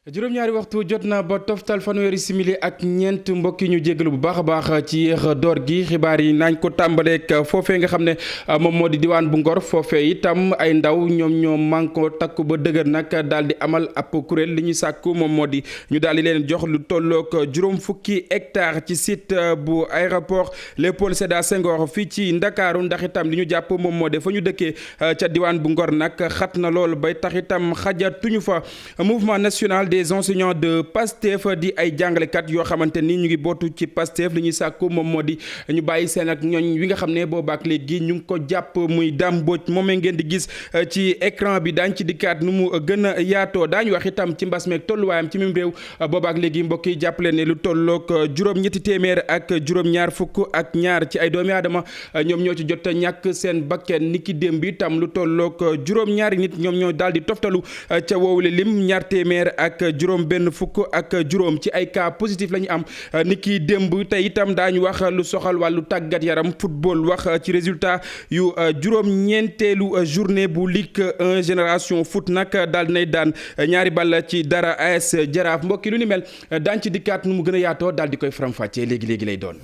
juróom-ñaari waxtu jot na ba toftal fanweeri simili ak ñeent mbokk yi ñu jégalu bu baax a baax ci yéex door gi xibaar yi nañ ko tàmbaleek foofee nga xam ne moom moo di diwaan bu Ngor foofee itam ay ndaw ñoom ñoo manko takku ba dëgër nag daal di amal ab kuréel li ñu sàkku moom moo di ñu daal di leen jox lu tollook juróom fukki hectare ci site bu aéroport Léopold Sédar Senghor fii ci Ndakaaru ndax itam li ñu jàpp moom moo de fa ñu dëkkee ca diwaan bu Ngor nag xat na lool bay tax itam xajatuñu fa mouvement national des enseignants de Pastef di ay jàngalekat yoo xamante ni ñu ngi bootu ci Pastef li ñuy sàkku moom moo di ñu bàyyi seen ak ñooñ wi nga xam ne boobaak léegi ñu ngi ko jàpp muy Dame Mbodj moomee ngeen di gis ci écran bi daañ ci dikkaat nu mu gën a yaatoo daañu wax itam ci mbas meeg tolluwaayam ci même réew boobaak léegi mbokk yi jàppale ne lu tollook juróom-ñetti téeméer ak juróom-ñaar fukk ak ñaar ci ay doomi aadama ñoom ñoo ci jot a ñàkk seen bakken niki démb bi itam lu tollook juróom-ñaari nit ñoom ñoo daal di toftalu ca woowule lim ñaar téeméer ak juróom benn fukk ak juróom ci ay cas positif la ñu am ni ki démb tey itam daañu wax lu soxal wàllu tàggat yaram football wax ci résultat yu juróom-ñeenteelu journée bu Ligue 1 génération foot nag daal dinay daan ñaari ball ci dara AS Jaraaf mbokki lu ni mel daañ ci dikkaat nu mu gën a yaatoo daal di koy faram-fàccee léegi lay doon.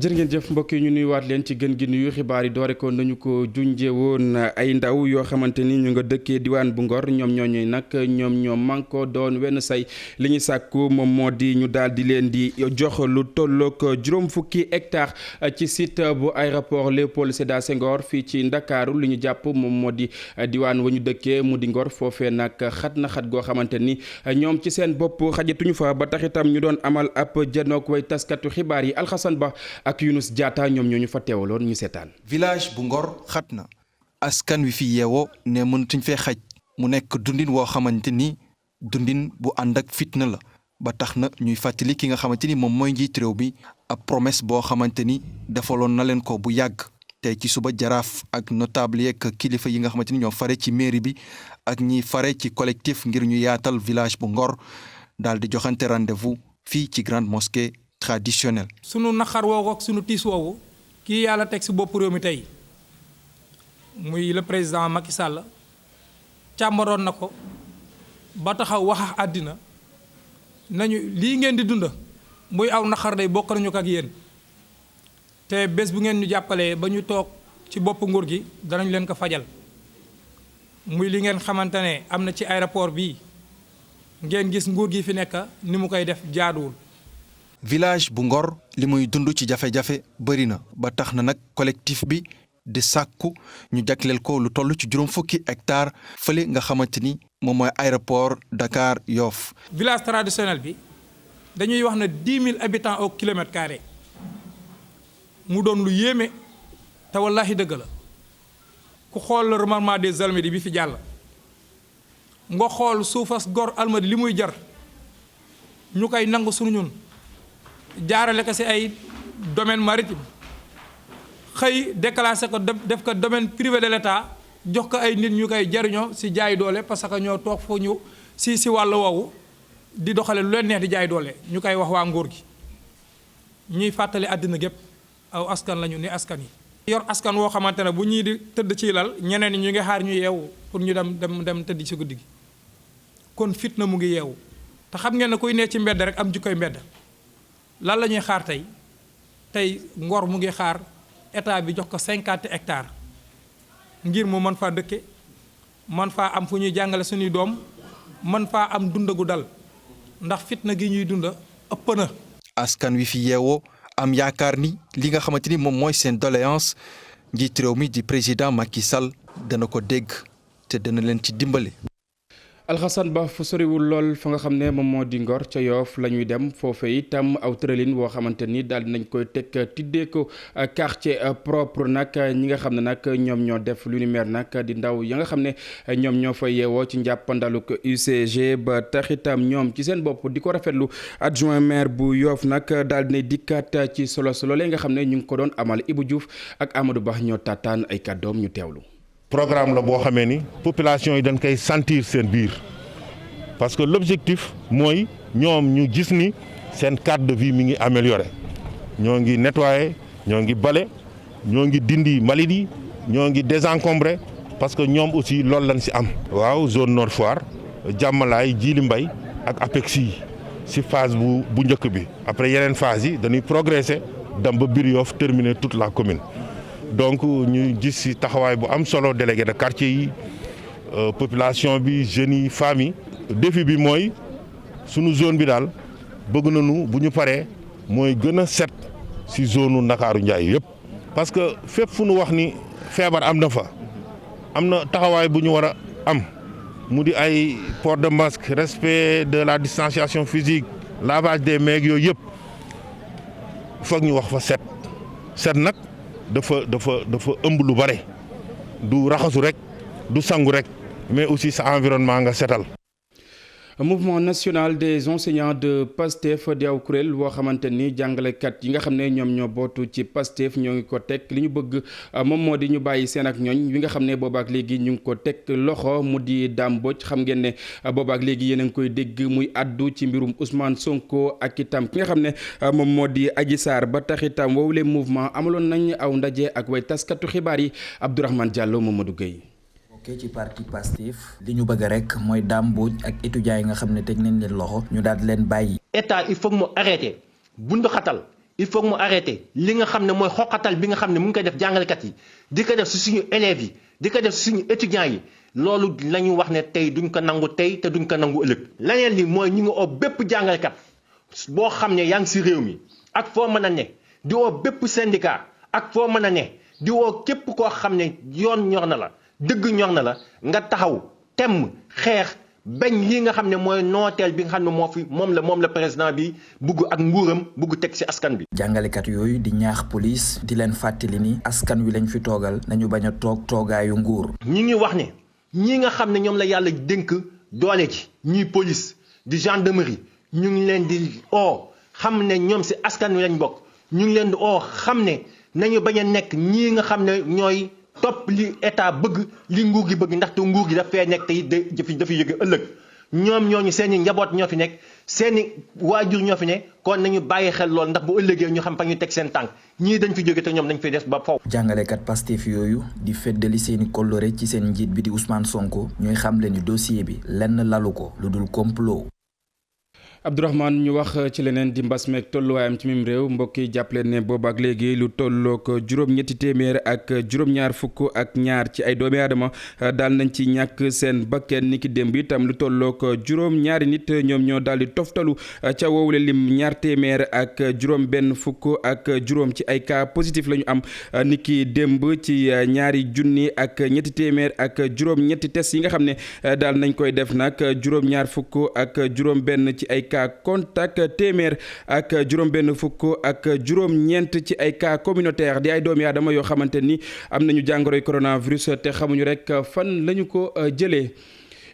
jërë ngeen jëf mbokk yi ñu nuyuwaat leen ci gën gi nuyu xibaar yi doore ko nañu ko junjee woon ay ndaw yoo xamante ni ñu nga dëkkee diwaan bu Ngor ñoom ñooñu nag ñoom ñoo manko doon wenn say li ñu sàkku moom moo di ñu daal di leen di jox lu tollook juróom fukki hectare ci site bu aéroport Léopold Sédar Senghor fii ci Ndakaaru li ñu jàpp moom moo di diwaan wa ñu dëkkee mu di Ngor foofee nag xat na xat goo xamante ni ñoom ci seen bopp xajatuñu fa ba tax itam ñu doon amal ab janook way taskatu xibaar yi Alxasan Ba ak Yunus Diatta ñoom ñoo ñu fa teewaloon ñu seetaan. village bu Ngor xat na askan wi fi yeewoo ne mënatuñ fee xaj mu nekk dundin woo xamante ni dundin bu ànd ak fitna la ba tax na ñuy fàttali ki nga xamante ni moom mooy njiit réew bi ab promesse boo xamante ni defaloon na leen ko bu yàgg tey ci suba jaraaf ak notable yeeg kilifa yi nga xamante ni ñoo fare ci mairie bi ak ñi fare ci collectif ngir ñu yaatal village bu Ngor daal di joxante rendez-vous fii ci grande mosquée traditionnel. sunu naqar woowu ak sunu tiis woowu kii yàlla teg si bopp réew mi tey muy le président Macky Sall càmbaroon na ko ba taxaw wax ak àddina nañu lii ngeen di dund muy aw naqar day bokk nañu ko ak yéen te bés bu ngeen ñu jàppalee ba ñu toog ci bopp nguur gi danañ leen ko fajal muy li ngeen xamante ne am na ci aéroport bii ngeen gis nguur gi fi nekk ni mu koy def jaaduwul. village bu Ngor li muy dund ci jafe-jafe bëri na ba tax na nag collectif bi di sàkku ñu jagleel ko lu toll ci juróom fukki hectare fële nga xamante ni moom mooy aéroport Dakar Yoff. village traditionnel bi dañuy wax ne 10 000 habitants au kilomètre carré mu doon lu yéeme te wallaahi dëgg la ku xool le remarquement des Almadies bi fi jàll nga xool suufas Ngor Almadies li muy jar ñu koy nangu sunu ñun. jaarale ko ci ay domaine maritime xëy déclassé ko def ko domaine privé de l'État jox ko ay nit ñu koy jariñoo ci jaay doole parce que ñoo toog foo ñu ci wàllu woowu di doxale lu leen neex di jaay doole ñu koy wax waa nguur gi ñuy fàttali àddina gépp aw askan lañu ni askan yi. yor askan woo xamante ne bu ñii di tëdd ci lal ñeneen ñi ñu ngi xaar ñu yeewu pour ñu dem tëdd ci guddi gi kon fitna mu ngi yeewu te xam ngeen ne kuy ne ci mbedd rek am jikkoy mbedd. lan la ñuy xaar tey Ngor mu ngi xaar état bi jox ko 50 hectares ngir mu mën faa dëkke mën faa am fu ñuy jàngale suñuy doom mën faa am dund gu dal ndax fitna gi ñuy dunda ëpp na. askan wi fi yeewoo am yaakaar ni li nga xamante ni moom mooy seen doléance njiit réew mi di président Macky Sall dana ko dégg te dana leen ci dimbali. Alxasan Ba fu soriwul lool fa nga xam ne moom moo di Ngor ca Yoff la ñuy dem foofee itam aw tëralin woo xamante ni daal dinañ koy teg tiddee ko quartier propre nag ñi nga xam ne nag ñoom ñoo def lu ni mer nag di ndaw ya nga xam ne ñoom ñoo fa yeewoo ci njàppandaluk UCG ba tax itam ñoom ci seen bopp di ko rafetlu adjoint maire bu Yoff nag daal dinay dikkaat ci solo loolee nga xam ne ñu ngi ko doon amal Ibou Diouf ak Amadou Ba ñoo taataan ay kàddoom ñu teewlu. programme la boo xamee ni population yi dañ koy sentir seen biir parce que l'objectif mooy ñoom ñu gis ni seen cadre de vie mi ngi amélioré ñoo ngi nettoyer ñoo ngi bale ñoo ngi dindi mbalit yi ñoo ngi désencombré parce que ñoom aussi loolu lañ si am. waaw zone Nord Foire Jàmmalaay Djily Mbaye ak APEX yi si phase bu njëkk bi après yeneen phase yi dañuy progresser dem ba Biir Yoff terminer toute la commune donc ñu gis si taxawaay bu am solo délégué de quartier yi population bi jeunes yi femmes yi. défi bi mooy sunu zone bi daal bëgg nañu bu ñu paree mooy gën a set si zone Ndakaaru Njaay yëpp parce que fépp fu nu wax ni feebar am na fa am na taxawaay bu ñu war a am mu di ay port de masque respect de la distanciation physique lavage des mains yooyu yëpp foog ñu wax fa set nag dafa ëmb lu bare du raxasu rek du sangu rek mais aussi sa environnement nga setal. mouvement national des enseignants de PASTEF di aw kuréel boo xamante ni jàngalekat yi nga xam ne ñoom ñoo bootu ci PASTEF ñoo ngi ko teg li ñu bëgg moom moo di ñu bàyyi seen ak ñooñ wi nga xam ne boobaak léegi ñu ngi ko teg loxo mu di Dame Mbodj xam ngeen ne boobaak léegi yéen a ngi koy dégg muy addu ci mbirum Ousmane Sonko ak itam ki nga xam ne moom moo di Adji Sarr ba tax itam woowule mouvement amaloon nañ aw ndaje ak way taskatu xibaar yi Abdourahmane Diallo Mamadou Gueye. ci parti Pastef li ñu bëgg rek mooy Dame Mbodj ak étudiants yi nga xam ne teg nañ leen loxo ñu daal di leen bàyyi. état il faut mu arrêté bundu xatal il faut mu arrêté li nga xam ne mooy xoqatal bi nga xam ne mu ngi koy def jàngalekat yi di ko def si suñu élèves yi di ko def si suñu étudiants yi loolu la ñu wax ne tey duñ ko nangu tey te duñ ko nangu ëllëg. leneen li mooy ñu ngi oo bépp jàngalekat boo xam ne yaa ngi si réew mi ak foo mën a ne di woo bépp syndicat ak foo mën a ne di woo képp koo xam ne yoon ñor na la. dëgg ñor na la nga taxaw temm xeex bañ lii nga xam ne mooy nooteel bi nga xam ne moom la président bi bugg ak nguuram bugg teg ci askan bi. jàngalekat yooyu di ñaax police di leen fàttali ni askan wi lañ fi toogal nañu bañ a toog toogaayu nguur. ñi ngi wax ne ñi nga xam ne ñoom la yàlla dénk doole ci ñuy police di gendarmerie ñu ngi leen di xam ne ñoom ci askan wi lañ bokk ñu ngi leen di xam ne nañu bañ a nekk ñii nga xam ne ñooy. topp li état bëgg li nguur gi bëgg ndaxte nguur gi dafay nekk tey dafa yëge ëllëg ñoom ñooñu seeni njaboot ñoo fi nekk seeni waajur ñoo fi ne kon nañu bàyyi xel lool ndax bu ëllëgee ñu xam fa ñu teg seen tànk ñii dañ fi jóge te ñoom dañ fay des ba faw. jàngalekat Pastef yooyu di feddali seeni kóllëre ci seen njiit bi di Ousmane Sonko ñuy xamle ni dossier bi lenn lalu ko lu dul complot. Abdourahmane ñu wax ci leneen di mbas meeg tolluwaayam ci mim réew mbokk yi jàppale ne boobu ak léegi lu tollook juróom-ñetti téeméer ak juróom-ñaar fukk ak ñaar ci ay doomi aadama daal nañ ci ñàkk seen bakken ni ki démb itam lu tollook juróom-ñaari nit ñoom ñoo daal di toftalu ca woowule lim ñaar téeméer ak juróom-benn fukk ak juróom ci ay cas positif la ñu am ni ki démb ci ñaari junni ak ñetti téeméer ak juróom-ñetti test yi nga xam ne daal nañ koy def nag juróom-ñaar fukk ak juróom-benn ci ay cas contact téeméer ak juróom-benn fukk ak juróom-ñeent ci ay cas communautaire di ay doomi aadama yoo xamante ni am nañu jàngoroy coronavirus te xamuñu rek fan lañu ko jëlee.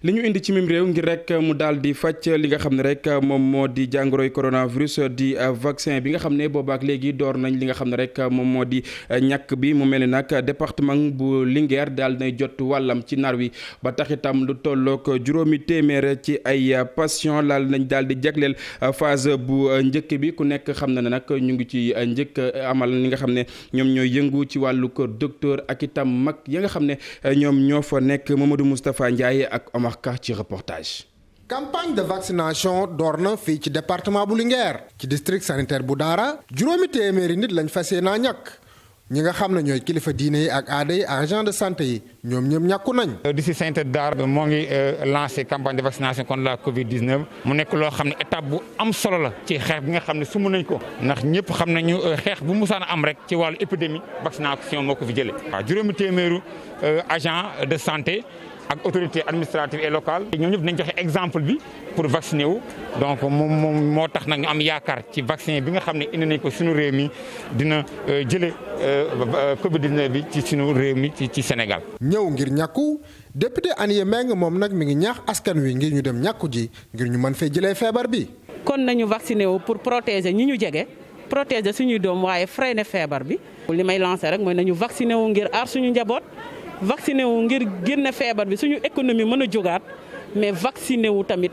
li ñu indi ci mim réew ngir rek mu daal di faj li nga xam ne rek moom moo di jàngoroy coronavirus di vaccin bi nga xam ne boobaak léegi door nañ li nga xam ne rek moom moo di ñàkk bi mu mel ni nag département bu Linguère daal nay jot wàllam ci nar wi ba tax itam lu tollook juróomi téeméer ci ay patient laal nañ daal di jagleel phase bu njëkk bi ku nekk xam na ne nag ñu ngi ci njëkk amal li nga xam ne ñoom ñooy yëngu ci wàllu ko docteur ak itam mag ya nga xam ne ñoom ñoo fa nekk Mamadou Moustapha Ndiaye ak Omar Ka ci reportage. campagne de vaccination door na fii ci département bu Linguère ci district sanitaire bu Daara juróomi téeméeri nit lañ fas yéenaa ñàkk ñi nga xam ne ñooy kilifa diine yi ak aada yi agent de santé yi ñoom ñëpp ñàkku nañ. district sanitaire Daara moo ngi lancé campagne de vaccination contre la Covid-19 mu nekk loo xam ne étape bu am solo la ci xeex bi nga xam ne sumb nañ ko ndax ñëpp xam nañu xeex bu musaan am rek ci wàllu épidémie vaccination moo ko fi jëlee. waaw juróomi téeméeru agent de santé. ak autorité administrative et locale ñoom ñëpp nañ joxe exemple bi pour vacciner wu donc moom moo tax nag ñu am yaakaar ci vaccin bi nga xam ne indi nañ ko suñu réew mi dina jële Covid-19 bi ci suñu réew mi ci Sénégal. ñëw ngir ñàkku député Aniye Meng moom nag mi ngi ñaax askan wi ngir ñu dem ñàkku ji ngir ñu mën fee jëlee feebar bi. kon nañu vacciner wu pour protéger ñi ñu jege protéger suñuy doom waaye freiner feebar bi. li may lancer rek mooy nañu vacciner wu ngir aar suñu njaboot. vacciné wu ngir génne feebar bi suñu économie mën a jógaat mais vacciné wu tamit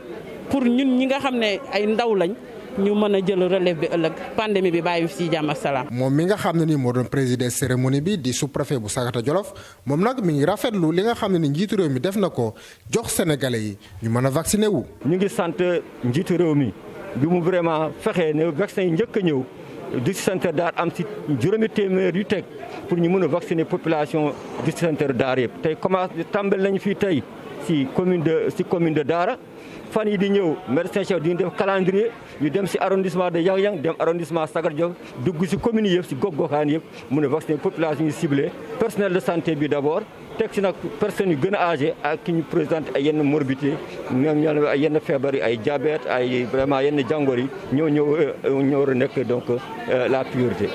pour ñun ñi nga xam ne ay ndaw lañ ñu mën a jël relève bi ëllëg pandémie bi bàyyi fi ci jàmm ak salaam. moom mi nga xam ne ni moo doon présider cérémonie bi di sous-préfet bu Sagata Jolof moom nag mi ngi rafetlu li nga xam ne ni njiitu réew mi def na ko jox sénégalais yi ñu mën a vacciner wu. ñu ngi sant njiitu réew mi bi mu vraiment fexee ne vaccin yi njëkk a ñëw district sanitaire Daar am ci juróomi téeméer yu teg pour ñu mën a vacciner population district sanitaire Daar yëpp. tey commencé tàmbali nañu fii tey ci commune de Daara fan yi di ñëw médecin chef di ñu def calendrier ñu dem ci arrondissement de Yang-Yang dem arrondissement Sagata Jolof dugg ci communes yëpp ci gox-goxaan yëpp mën a vacciner population yi ciblée personnel de santé bi d'abord. teg ci nag personnes yu gën a âgé ak ki ñu présenté ay yenn morbidité ñoom ñoo ay yenn feebar yi ay diabète ay vraiment yenn jàngoro yi ñoo war a nekk donc la priorité.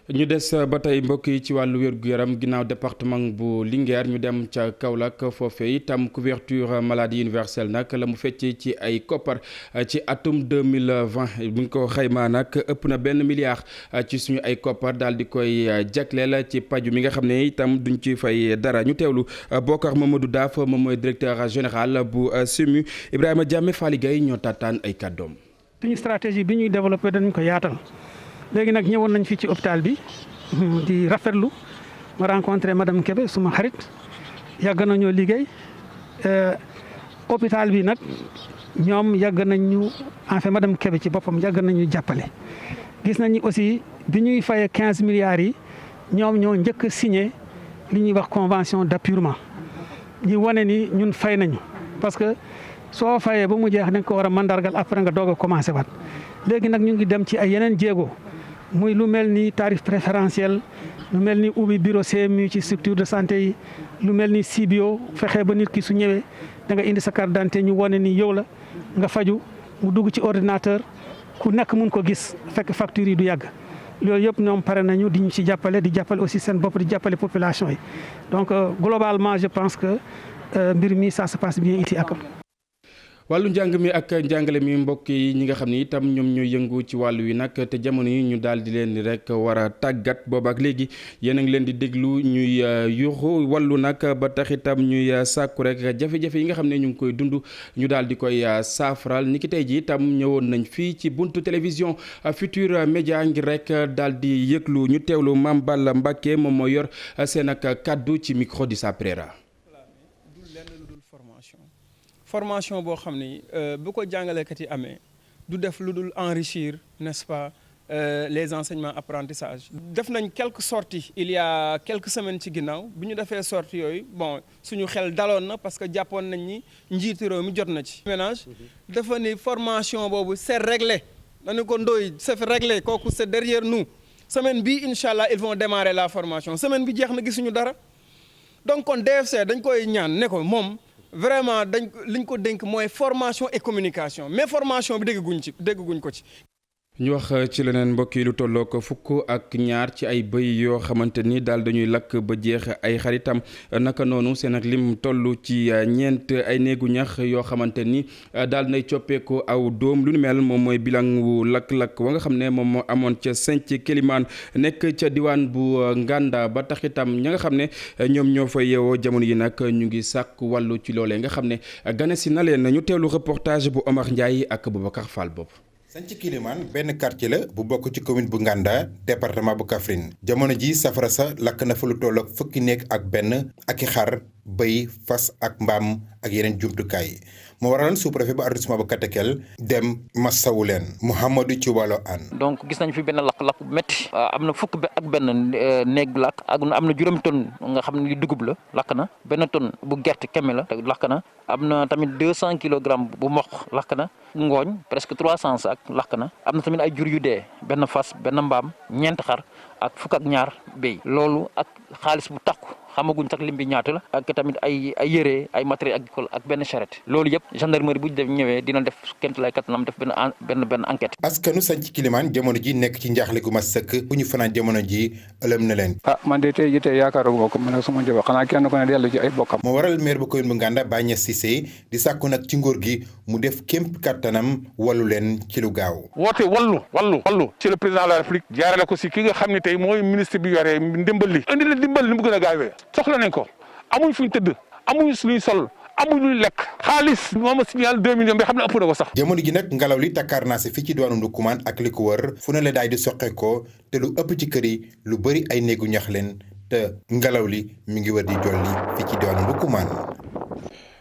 ñu des ba tey mbokk yi ci wàllu wér-gu-yaram ginnaaw département bu Linguère ñu dem ca Kaolack foofee itam couverture maladie universelle nag la mu fecc ci ay koppar ci atum 2020 bu ñu ko xaymaa nag ëpp na $1 milliard ci suñu ay koppar daal di koy jagleel ci paju mi nga xam ne itam duñ ci fay dara ñu teewlu Bokar Mamadou Daaf moom mooy directeur général bu SUMU Ibrahima Diame Fally Gueye ñoo taataan ay kàddoom. suñu stratégie bi ñuy développé dañ ko yaatal. léegi nag ñëwoon nañ fii ci hôpital bi di rafetlu ma rencontré madame Kébé suma xarit yàgg nañoo liggéey hôpital bi nag ñoom yàgg nañu en fait madame Kébé ci boppam yàgg nañu jàppale. gis nañu aussi bi ñuy fayee 15 milliards yi ñoom ñoo njëkk a signé li ñuy wax convention d'appurement ñu wane ni ñun fay nañu parce que soo fayee ba mu jeex da nga ko war a mandargal après nga doog a commencé waat léegi nag ñu ngi dem ci ay yeneen jéego. muy lu mel ni tarif préférentiel lu mel ni ubbi bureau CMU ci structure de santé yi lu mel ni CBO fexe ba nit ki su ñëwee da nga indi sa carte d'identité ñu wane ni yow la nga faju mu dugg ci ordinateur ku nekk mun ko gis fekk facture yi du yàgg loolu yëpp ñoom pare nañu di ñu ci jàppale di jàppale aussi seen bopp di jàppale population yi donc globalement je pense que mbir mi ça se passe bien ici ak wàllu njàng mi ak njàngale mi mbokk yi ñi nga xam ni itam ñoom ñooy yëngu ci wàllu wi nag te jamono yi ñu daal di leen rek war a tàggat boobaak léegi yéen a ngi leen di déglu ñuy yuuxu wàllu nag ba tax itam ñuy sàkku rek jafe-jafe yi nga xam ne ñu ngi koy dund ñu daal di koy saafaral ni ki tey ji itam ñëwoon nañ fii ci buntu télévision Futurs Médias ngir rek daal di yëglu ñu teewlu Mame Balla Mbacké moom moo yor seen ak kaddu ci micro di sa Préra. formation boo xam ni bu ko jàngalekat yi amee du def lu dul enrichir n'est-ce pas les enseignements apprentissage def nañ quelques sorties il y a quelques semaines ci ginnaaw bu ñu defee sorties yooyu bon suñu xel daloon na parce que jàppoon nañ ni njiitu réew mi jot na ci ménage dafa ni formation boobu c'est réglé dañu ko ndooy c'est réglé kooku c'est derrière nous semaine bi incha allah ils vont démarrer la formation semaine bi jeex na gisuñu dara donc kon DFC dañ koy ñaan ne ko moom vraiment liñ ko dénk mooy formation et communication mais formation bi dégguñ ko ci. ñu wax ci leneen mbokk yi lu tolloo ko fukk ak ñaar ci ay bëy yoo xamante ni daal dañuy lakk ba jeex ay xaritam naka noonu seen ak lim toll ci ñeent ay néegu ñax yoo xamante ni daal nay coppeeku aw doom lu nu mel moom mooy bilan wu lakk-lakk wa nga xam ne moom moo amoon ca Sinthiou Kélimane nekk ca diwaan bu Nganda ba tax itam ña nga xam ne ñoom ñoo fa yeewoo jamono yi nag ñu ngi sàkk wàllu ci loolee nga xam ne gane si na leen ñu teewlu reportage bu Omar Ndiaye ak Boubacar Fall bopp. Sinthiou Kélimane benn quartier la bu bokk ci commune bu Nganda département bu Kaffrine jamono ji safara sa lakk na fa lu toll ak fukki néeg ak benn ak i xar bëy fas ak mbaam ak yeneen jumtukaay moo waral sous-préfet bu arrondissement bu Katakel dem massawu leen Mouhamadou Thiouwalo Anne. donc gis nañ fi benn lakk-lakk bu métti am na fukk ak benn néeg bu lakk ak am na juróomi tonne nga xam ne li dugub la lakk na benn tonne bu gerte keme la te lakk na am na tamit 200 kilogrammes bu mboq lakk na ngooñ presque 300 sacs lakk na am na tamit ay jur yu dee benn fas benn mbaam ñeent xar ak fukk ak ñaar béy loolu ak xaalis bu takku xamaguñ sax lim bi ñaata la ak tamit ay yére ay matériel agricole ak benn charrette loolu yëpp gendarmerie bu def ñëwee dina def kémt lay kattanam def benn enquête. askanu Sinthiou Kélimane jamono ji nekk ci njaaxle gu ma sëkk bu ñu fanaan jamono ji ëlëm na leen. man de tey jii yaakaaruma ko man sama njaboot xanaa kenn ku ne dellu ci ay bokkam. moo waral maire bu commune bu Nganda Baye Niass Cissé di sàkku nag ci nguur gi mu def kémt kattanam wallu leen ci lu gaaw. woote wallu ci le président de la République jaarale ko si ki nga xam ne tey mooy ministre bi yore ndimbal li indi la dimbal li mu gën a gaawee soxla nañ ko amuñ fuñ tëdd amuñ luñ sol amuñu lekk xaalis moom a signal 2 millions bi xam ne ëpp na ko sax. jamono ji nag ngelaw li takkaar naa si fii ci diwaanu Ndoukoumane ak li ko wër fu ne la daay di soqeekoo te lu ëpp ci kër yi lu bëri ay néegu ñax leen te ngelaw li mi ngi wër di jolli fii ci diwaanu Ndoukoumane.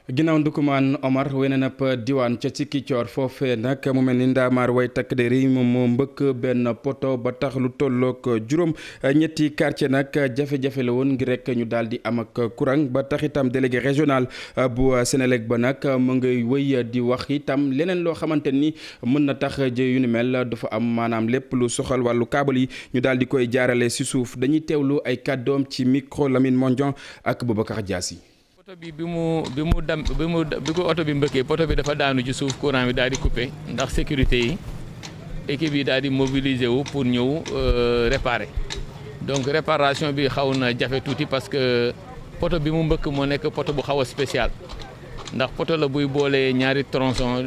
ginnaaw Ndoukoumane Omar weneen ab diwaan ca Ziguinchor foofee nag mu mel ni ndaamaar way takk der yi moom moo mbëkk benn poto ba tax lu tolloog juróom ñetti quartier nag jafe-jafe la woon ngir rek ñu daal di am ak courant ba tax itam délégué régional bu Sénélec ba nag mu ngay wëy di wax itam leneen loo xamante ni mën na tax jëy yu ni mel du fa am maanaam lépp lu soxal wàllu câble yi ñu daal di koy jaarale si suuf dañuy teewlu ay kàddoom ci micro Lamine Mondian ak Boubacar Diassi. poto bi bi ko oto bi mbëkkee poto bi dafa daanu ci suuf courant bi daal di coupé ndax sécurité yi équipe yi daal di mobiliser wu pour ñëw réparer donc réparation bi xaw na jafe tuuti parce que poto bi mu mbëkk moo nekk poto bu xaw a spécial ndax poto la buy boole ñaari tronçon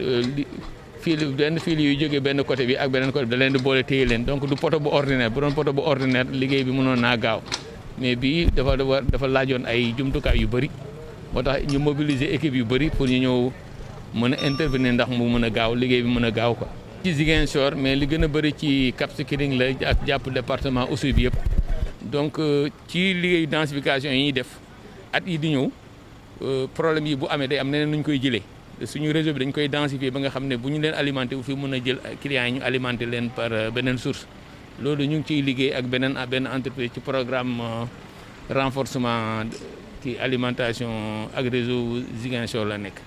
fil yuy jógee benn côté bi ak beneen côté bi da leen di boole téye leen donc du poto bu ordinaire bu doon poto bu ordinaire liggéey bi mënoon naa gaaw mais bii dafa laajoon ay jumtukaay yu bëri. moo tax ñu mobiliser équipe yu bëri pour ñu ñëw mën a intervenir ndax mu mën a gaaw liggéey bi mën a gaaw quoi. ci Ziguinchor mais li gën a bëri ci Cap Skirring la ak jàpp département Oussouye bi yëpp donc ci liggéeyu densification yi ñuy def at yi di ñëw problème yi bu amee day am neneen nu ñu koy jëlee suñu réseau bi dañ koy densifier ba nga xam ne bu ñu leen alimenté wu fi mën a jël clients yi ñu alimenté leen par beneen source loolu ñu ngi ciy liggéey ak benn entreprise ci programme renforcement. ci alimentation ak réseau Ziguinchor la nekk.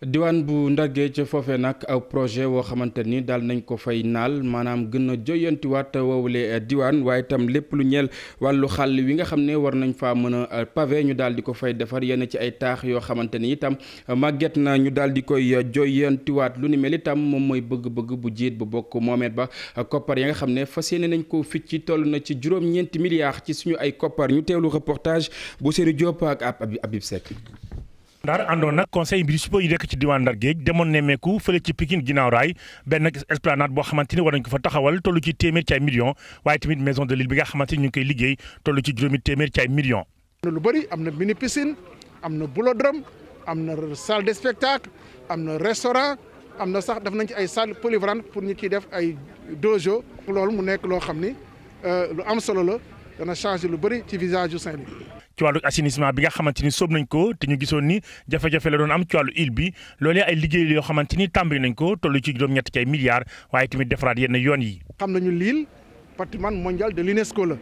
diwaan bu Ndar-Géej ca foofee nag aw projet woo xamante ni daal nañ ko fay naal maanaam gën a joyantiwaat woowule diwaan waaye itam lépp lu ñeel wàllu xàll wi nga xam ne war nañ faa mën a pavé ñu daal di ko fay defar yenn ci ay taax yoo xamante ni itam màgget na ñu daal di koy joyantiwaat lu ni mel itam moom mooy bëgg-bëgg bu jiit bu bokk moomeet ba koppar ya nga xam ne fas yéene nañ ko ficc ci toll na ci juróom-ñeenti milliards ci suñu ay koppar ñu teewlu reportage bu Seydou Diop ak Habib Seck. Ndar àndoon nag conseil municipal yi nekk ci diwaan Ndar Géej demoon nemmeeku fële ci Pikine ginnaaw raay benn esplanade boo xamante ni war nañ ko fa taxawal toll ci téeméer ci ay millions waaye tamit maison de l'île bi nga xamante ni ñu ngi koy liggéey toll ci juróomi téeméer ci ay millions. am na lu bëri am na mini piscine am na boulodrome am na salle de spectacle am na restaurant am na sax def nañ ci ay salle polyvalente pour ñu ciy def ay dojo loolu mu nekk loo xam ni lu am solo la dana changer lu bëri ci visage yu Saint-Louis. ci wàllu assainissement bi nga xamante ni sóob nañ ko te ñu gisoon ni jafe-jafe la doon am ci wàllu île bi loolee ay liggéey yoo xamante ni tàmbali nañ ko toll ci juróom-ñett ci ay milliards waaye tamit defaraat yenn yoon yi. xam nañu l'île patrimoine mondial de l'UNESCO la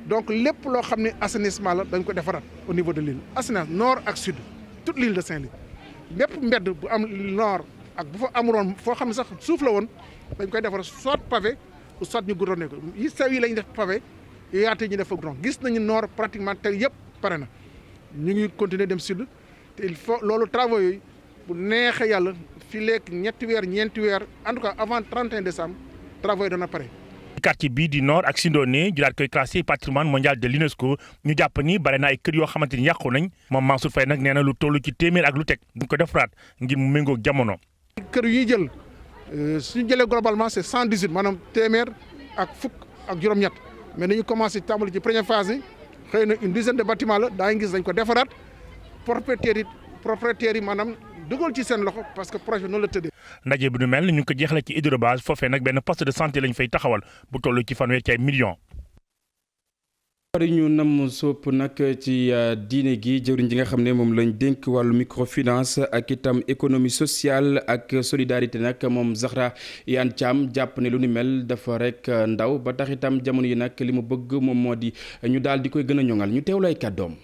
donc lépp loo xam ne assainissement la dañ ko defaraat au niveau de l'île assainissement nord ak sud toute l'île de Saint-Louis bépp mbedd bu am nord ak bu fa amuloon foo xam ne sax suuf la woon dañ koy defar soit pavé ou soit ñu goudronné ko yi sew yi lañ def pavé yaate ñu def fa goudron gis nañu nord pratiquement tey yëpp pare na ñu ngi continuer dem sud te il faut loolu travaux yooyu bu neexee yàlla fii léegi ñeenti weer en tout cas avant 31 décembre travaux yi dana pare. quartier bii di Nord ak Sindone ñu daal koy classé patrimoine mondial de l'UNESCO ñu jàpp ni bare na ay kër yoo xamante ni yàqu nañ moom Mansour Faye nag nee na lu toll ci téeméer ak lu teg duñ ko defaraat ngir mu méngoog jamono. kër yi jël suñu jëlee globalement c'est 118 maanaam téeméer ak fukk ak juróom-ñett mais dañu commencé tàmbali ci première phase yi. xëy na une dizaine de bâtiments la daa ngi gis dañ ko defaraat propriétaires yi maanaam dugal ci seen loxo parce que projet bi noonu la tëddee. ndaje bi nu mel ñu ngi ko jeexale ci hydrobase foofee nag benn poste de santé lañ fay taxawal bu toll ci fanweer ci ay millions. bari ñu nam sopp nag ci diine gi jëwriñ ji nga xam ne moom lañ dénk wàllu microfinance ak itam économie sociale ak solidarité nag moom Zahra Iyane Thiam jàpp ne lu ni mel dafa rek ndaw ba tax itam jamono yi nag li mu bëgg moom moo di ñu daal di koy gën a ñoŋal ñu teewlay kàddoom.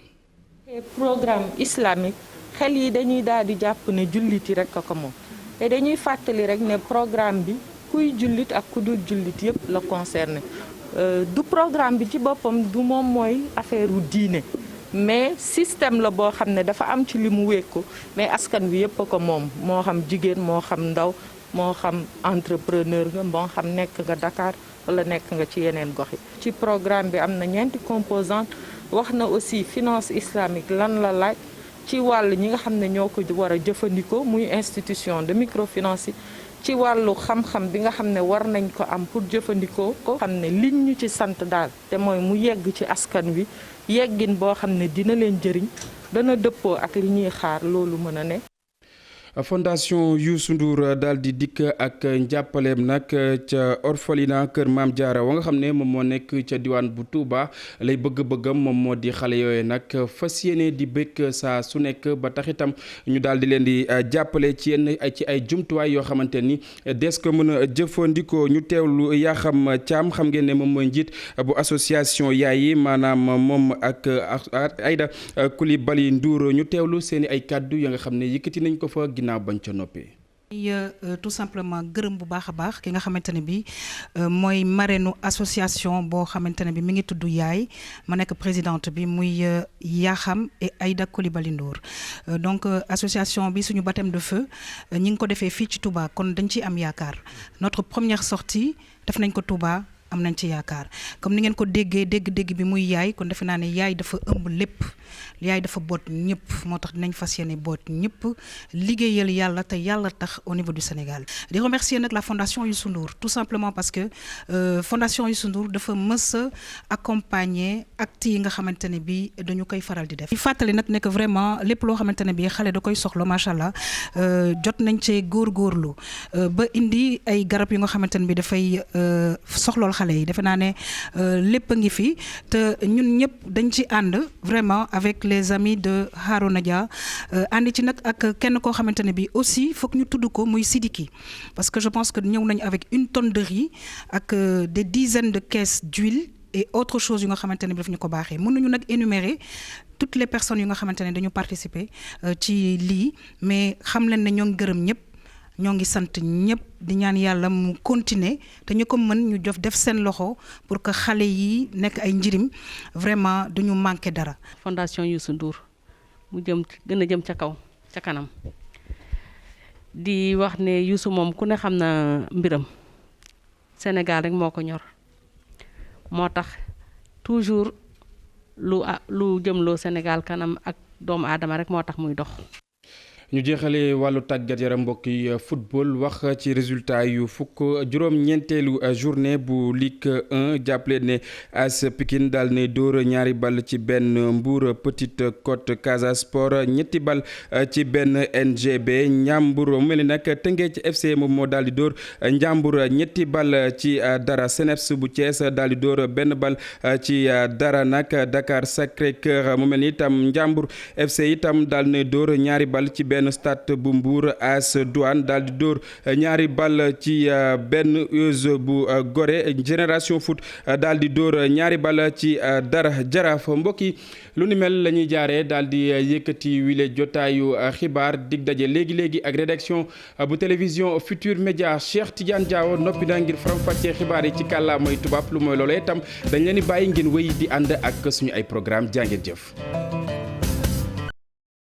programme islamique xel yi dañuy daal di jàpp ne jullit yi rek a ko moom te dañuy fàttali rek ne programme bi kuy jullit ak ku dul jullit yëpp la concerné. du programme bi ci boppam du moom mooy affaire u diine mais système la boo xam ne dafa am ci li mu wékku mais askan wi yëpp a ko moom moo xam jigéen moo xam ndaw moo xam entrepreneur nga moo xam nekk nga Dakar wala nekk nga ci yeneen gox yi. ci programme bi am na 4 composantes wax na aussi finance islamique lan la laaj ci wàll ñi nga xam ne ñoo ko war a jëfandikoo muy institution de microfinance yi ci wàllu xam-xam bi nga xam ne war nañ ko am pour jëfandikoo ko xam ne liñ ñu ci sant daal te mooy mu yegg ci askan wi yeggin boo xam ne dina leen jëriñ dana dëppoo ak li ñuy xaar loolu mën a ne. fondation Youssou Ndour daal di dikk ak njàppaleem nag ca orphelinat Kër Maam Jaara wa nga xam ne moom moo nekk ca diwaan bu Touba lay bëgg-bëggam moom moo di xale yooyu nag fas yéene di bëgg saa su nekk ba tax itam ñu daal di leen di jàppale ci yenn ci ay jumtuwaay yoo xamante ni des ko mën a jëfandikoo ñu teewlu Yaxam Thiam xam ngeen ne moom mooy njiit bu association yaay yi maanaam moom ak Aïda Coulibaly Ndour ñu teewlu seen i ay kàddu ya nga xam ne yëkkati nañ ko fa ginnaaw bañ ca noppee. tout simplement gërëm bu baax a baax ki nga xamante ne bi mooy marraine association boo xamante ne bi mi ngi tudd yaay ma nekk présidente bi muy Yaxam et Aïda Coulibaly Ndour donc association bi suñu baptême de feu ñi ngi ko defee fii ci Touba kon dañ ciy am yaakaar notre première sortie def nañ ko Touba am nañ ci yaakaar comme ni ngeen ko déggee dégg-dégg bi muy yaay kon defe naa ne yaay dafa ëmb lépp yaay dafa boot ñëpp moo tax dinañ fas yéene boot ñëpp liggéeyal yàlla te yàlla tax au niveau du Sénégal di remercier nag la fondation Youssou Ndour tout simplement parce que fondation Youssou Ndour dafa mës a accompagner actes yi nga xamante ne bi dañu koy faral di def di fàttali nag ne que vraiment lépp loo xamante ne bi xale da koy soxla macha allah jot nañ cee góorgóorlu ba indi ay garab yu nga xamante ne bi dafay soxlool xale yi defe naa ne lépp a ngi fi te ñun ñëpp dañ ci ànd vraiment avec les amis de Harouna Dia ànd ci nag ak kenn koo xamante ne bi aussi foog ñu tudd ko muy Sidiki parce que je pense que ñëw nañ avec 1 tonne de riz ak des dizaines de caisses d'huile et autre chose yu nga xamante ne bi daf ñu ko baaxee mën nañu nag énumérer toutes les personnes yu nga xamante ne dañu participer ci lii mais xam leen ne ñoo ngi gërëm ñëpp ñoo ngi sant ñëpp di ñaan yàlla mu continuer te ñu ko mën ñu def seen loxo pour que xale yi nekk ay njirim vraiment duñu manqué dara. fondation Youssou Ndour mu jëm gën a jëm ca kaw ca kanam di wax ne Youssou moom ku ne xam na mbiram Sénégal rek moo ko ñor moo tax toujours lu jëmloo Sénégal kanam ak doomu aadama rek moo tax muy dox. ñu jeexalee wàllu tàggat yaram mbokk yi football wax ci résultat yu juróom-ñeenteelu journée bu Ligue 1 jàppale ne AS Pikine daal ne dóor ñaari bal ci benn Mbour Petite Côte Casa Sport ñetti bal ci benn NGB Njàmbur mu mel ni nag Teungueth FC moom moo daal di dóor Njàmbur ñetti bal ci dara Seneps bu Thiès daal di dóor benn bal ci dara nag Dakar Sacré-Cœur mu mel ni itam Njàmbur FC itam daal ne dóor ñaari bal ci benn Stade bu Mbour AS Douane daal di dóor ñaari bal ci benn US bu Gorée Génération Foot daal di dóor ñaari bal ci dara Jaraaf mbokk yi lu ni mel la ñuy jaaree daal di yëkkati wile jotaayu xibaar dig daje léegi ak rédaction bu télévision Futur Média Cheikh Tidiane Diawo noppi na ngir faram-fàccee xibaar yi ci kàllaamay tubaab lu mooy loolee itam dañ leen di bàyyi ngeen wéy di ànd ak suñu ay programme jaa ngeen jëf.